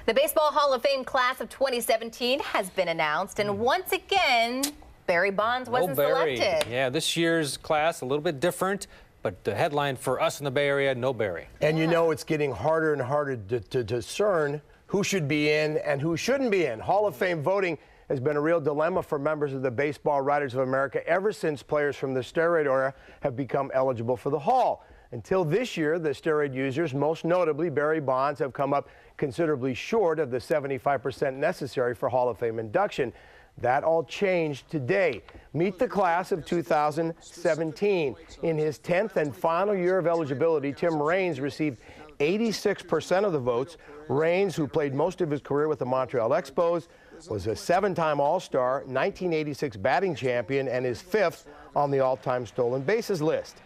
The Baseball Hall of Fame class of 2017 has been announced, and once again, Barry Bonds wasn't selected. Yeah, this year's class a little bit different, but the headline for us in the Bay Area, no Barry. And you know it's getting harder and harder to discern who should be in and who shouldn't be in. Hall of Fame voting has been a real dilemma for members of the Baseball Writers of America ever since players from the steroid era have become eligible for the Hall. Until this year, the steroid users, most notably Barry Bonds, have come up considerably short of the 75% necessary for Hall of Fame induction. That all changed today. Meet the class of 2017. In his 10th and final year of eligibility, Tim Raines received 86% of the votes. Raines, who played most of his career with the Montreal Expos, was a 7-time All-Star, 1986 batting champion, and is 5th on the all-time stolen bases list.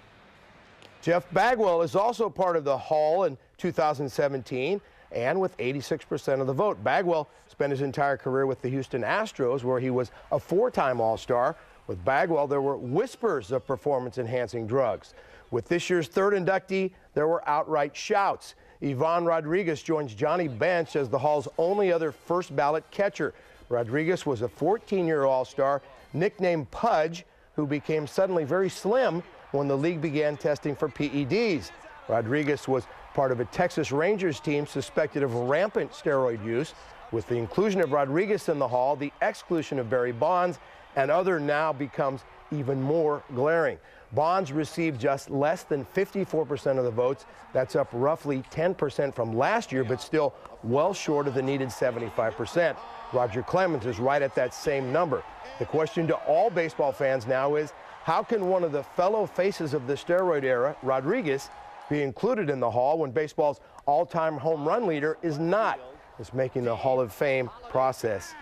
Jeff Bagwell is also part of the Hall in 2017, and with 86% of the vote. Bagwell spent his entire career with the Houston Astros, where he was a 4-time All-Star. With Bagwell, there were whispers of performance-enhancing drugs. With this year's third inductee, there were outright shouts. Ivan Rodriguez joins Johnny Bench as the Hall's only other first-ballot catcher. Rodriguez was a 14-year All-Star, nicknamed Pudge, who became suddenly very slim when the league began testing for PEDs. Rodriguez was part of a Texas Rangers team suspected of rampant steroid use. With the inclusion of Rodriguez in the Hall, the exclusion of Barry Bonds and other now becomes even more glaring. Bonds received just less than 54% of the votes. That's up roughly 10% from last year, but still well short of the needed 75%. Roger Clemens is right at that same number. The question to all baseball fans now is, how can one of the fellow faces of the steroid era, Rodriguez, be included in the Hall when baseball's all-time home run leader is not? It's making the Hall of Fame process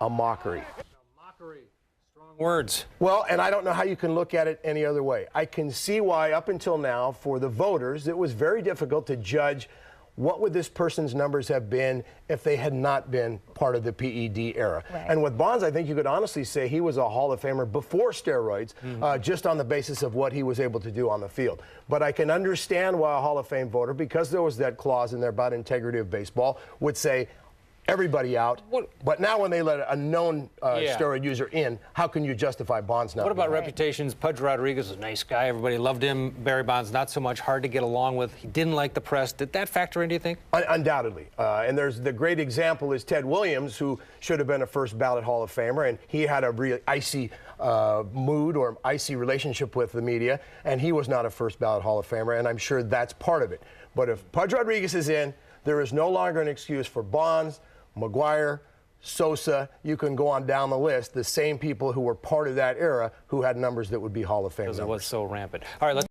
a mockery. Strong words. Well, and I don't know how you can look at it any other way. I can see why up until now, for the voters, it was very difficult to judge what would this person's numbers have been if they had not been part of the PED era. Right. And with Bonds, I think you could honestly say he was a Hall of Famer before steroids, just on the basis of what he was able to do on the field. But I can understand why a Hall of Fame voter, because there was that clause in there about integrity of baseball, would say, everybody out. But now when they let a known steroid user in, how can you justify Bonds not? What about reputations? Pudge Rodriguez was a nice guy. Everybody loved him. Barry Bonds, not so much. Hard to get along with. He didn't like the press. Did that factor in, do you think? Undoubtedly. And there's the great example is Ted Williams, who should have been a first ballot Hall of Famer, and he had a really icy mood or icy relationship with the media, and he was not a first ballot Hall of Famer, and I'm sure that's part of it. But if Pudge Rodriguez is in, there is no longer an excuse for Bonds, McGuire, Sosa, you can go on down the list, the same people who were part of that era who had numbers that would be Hall of Fame numbers. Because it was so rampant. All right, let's